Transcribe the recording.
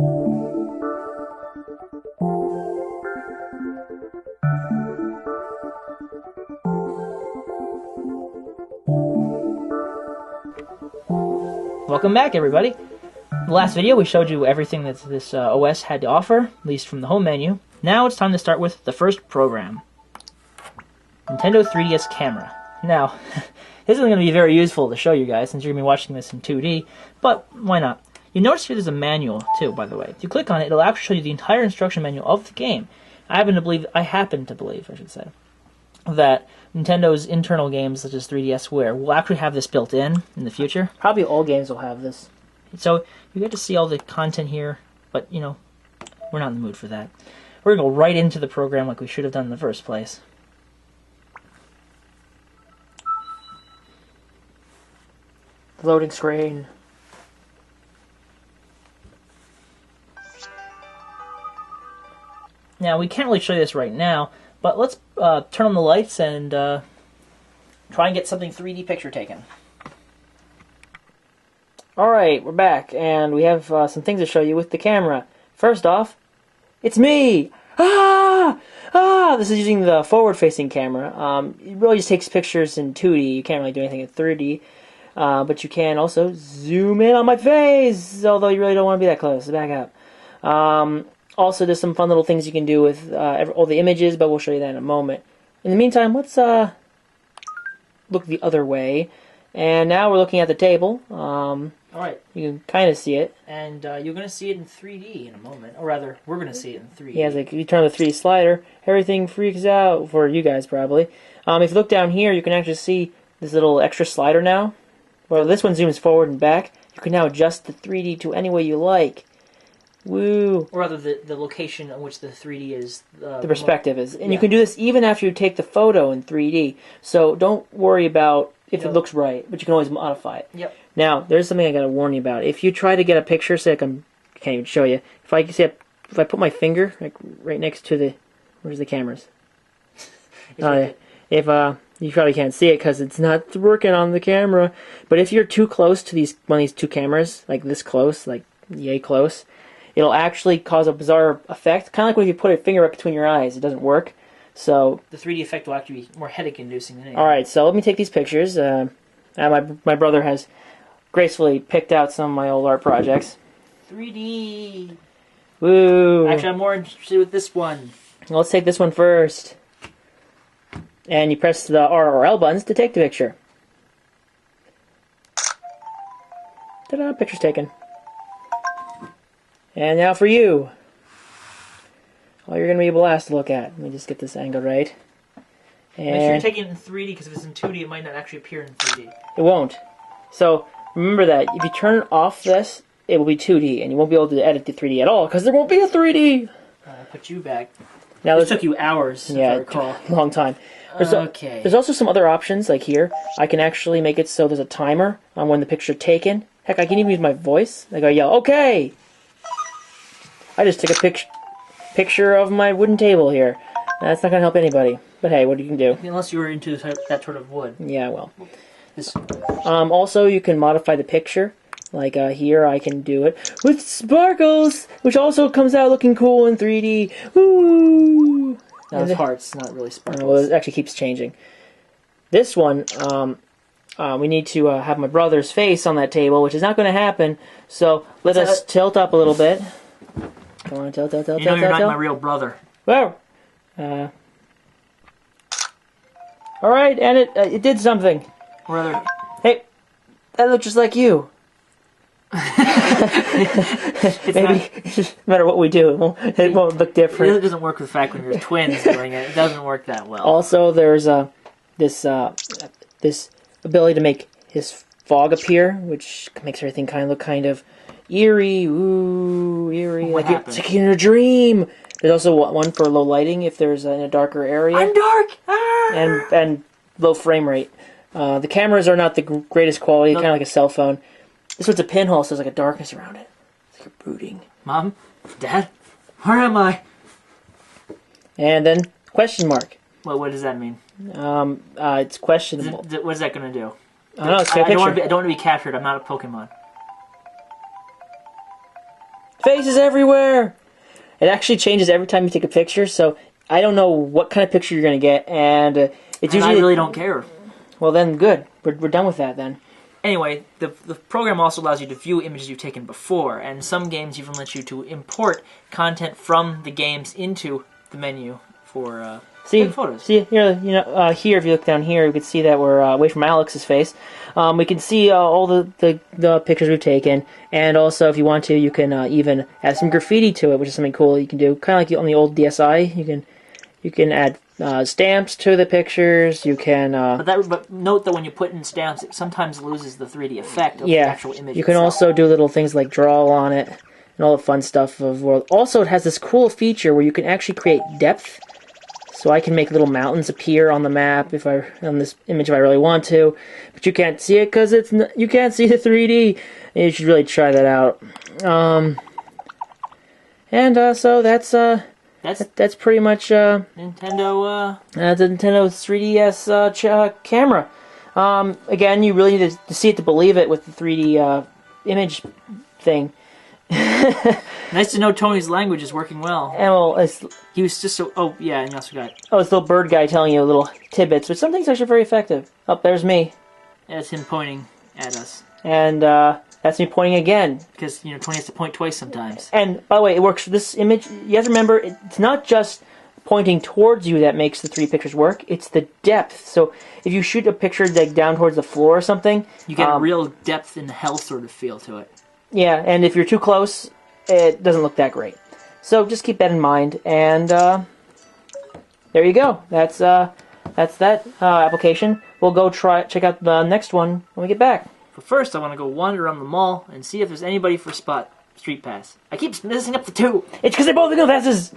Welcome back, everybody. In the last video, we showed you everything that this OS had to offer, at least from the home menu. Now it's time to start with the first program. Nintendo 3DS camera. Now, this isn't going to be very useful to show you guys since you're going to be watching this in 2D, but why not? You notice here there's a manual, too, by the way. If you click on it, it'll actually show you the entire instruction manual of the game. I happen to believe, that Nintendo's internal games, such as 3DSware, will actually have this built in the future. Probably all games will have this. So you get to see all the content here, but, you know, we're not in the mood for that. We're going to go right into the program like we should have done in the first place. Loading screen. Now, we can't really show you this right now, but let's turn on the lights and try and get something 3D picture taken. Alright, we're back, and we have some things to show you with the camera. First off, it's me! This is using the forward-facing camera. It really just takes pictures in 2D. You can't really do anything in 3D. But you can also zoom in on my face, although you really don't want to be that close. Back up. Also, there's some fun little things you can do with all the images, but we'll show you that in a moment. In the meantime, let's look the other way. And now we're looking at the table. Alright. You can kind of see it. And you're going to see it in 3D in a moment. Or rather, we're going to see it in 3D. Yeah, like if you turn the 3D slider, everything freaks out, for you guys probably. If you look down here, you can actually see this little extra slider now. Well, this one zooms forward and back. You can now adjust the 3D to any way you like. Woo! Or rather, the location on which the 3D is. The perspective is. And you can do this even after you take the photo in 3D. So don't worry about if it looks right, but you can always modify it. Yep. Now, there's something I got to warn you about. If you try to get a picture, say I can't even show you. If I put my finger like right next to the, where's the cameras? You probably can't see it because it's not working on the camera. But if you're too close to one of these two cameras, like this close, like yay close, it'll actually cause a bizarre effect. Kind of like when you put a finger up between your eyes, it doesn't work. So the 3D effect will actually be more headache-inducing than anything. All right, so let me take these pictures. My brother has gracefully picked out some of my old art projects. 3D. Woo! Actually, I'm more interested with this one. Let's take this one first. And you press the R or L buttons to take the picture. Ta-da! Picture's taken. And now for you. Oh, you're going to be a blast to look at. Let me just get this angle right. And make sure you're taking it in 3D, because if it's in 2D, it might not actually appear in 3D. It won't. So, remember that. If you turn off this, it will be 2D, and you won't be able to edit the 3D at all, because there won't be a 3D! I'll put you back. Now, this took you hours, if I recall. A long time. There's also some other options, like here. I can actually make it so there's a timer on when the picture's taken. Heck, I can even use my voice. Like I yell, okay! I just took a picture of my wooden table here. That's not going to help anybody. But hey, what you can do? Unless you were into that sort of wood. Yeah, well. Also, you can modify the picture. Like here, I can do it with sparkles, which also comes out looking cool in 3D. Woo! Now it's hearts, not really sparkles. Well, it actually keeps changing. This one, we need to have my brother's face on that table, which is not going to happen. So let us tilt up a little bit. Come on, tilt. You know you're not my real brother. Well, all right, and it did something. Brother. Hey, that looks just like you. Maybe no matter what we do, it won't look different. It doesn't work with the fact when you're twins doing it. It doesn't work that well. Also, there's this ability to make his fog appear, which makes everything look kind of eerie. Ooh, eerie. Like it's in a dream. There's also one for low lighting if there's in a darker area. I'm dark. Ah! And low frame rate. The cameras are not the greatest quality, kind of like a cell phone. This one's a pinhole, so there's like a darkness around it. It's like you're brooding. Mom? Dad? Where am I? And then, question mark. What does that mean? It's questionable. What is that going to do? I don't know, I don't want to be captured. I'm not a Pokemon. Faces everywhere! It actually changes every time you take a picture, so I don't know what kind of picture you're going to get, and it's usually... I really don't care. Well then, good. We're done with that then. Anyway, the program also allows you to view images you've taken before, and some games even let you to import content from the games into the menu for photos. See here, here if you look down here, you can see that we're away from Alex's face. We can see all the pictures we've taken, and also if you want to, you can even add some graffiti to it, which is something cool you can do. Kind of like on the old DSi, you can add stamps to the pictures. You can. But note that when you put in stamps, it sometimes loses the 3D effect of the actual image. You can also do little things like draw on it and all the fun stuff of world. Also, it has this cool feature where you can actually create depth. So I can make little mountains appear on the map on this image if I really want to, but you can't see it because you can't see the 3D. You should really try that out. So that's pretty much Nintendo. the Nintendo 3DS camera. Again, you really need to see it to believe it with the 3D image thing. Nice to know Tony's language is working well. And well, he was just so. Oh yeah, and you also got. Oh, it's the little bird guy telling you little tidbits, which some things are actually very effective. Oh, there's me. That's him pointing at us. And that's me pointing again. Because Tony has to point twice sometimes. And by the way, it works. This image, you have to remember, it's not just pointing towards you that makes the 3 pictures work. It's the depth. So if you shoot a picture like down towards the floor or something, you get real depth and hell sort of feel to it. Yeah, and if you're too close, it doesn't look that great. So just keep that in mind, and there you go. That's that application. We'll go check out the next one when we get back. But first, I want to go wander around the mall and see if there's anybody for Street Pass. I keep messing up the 2. It's because they both have glasses.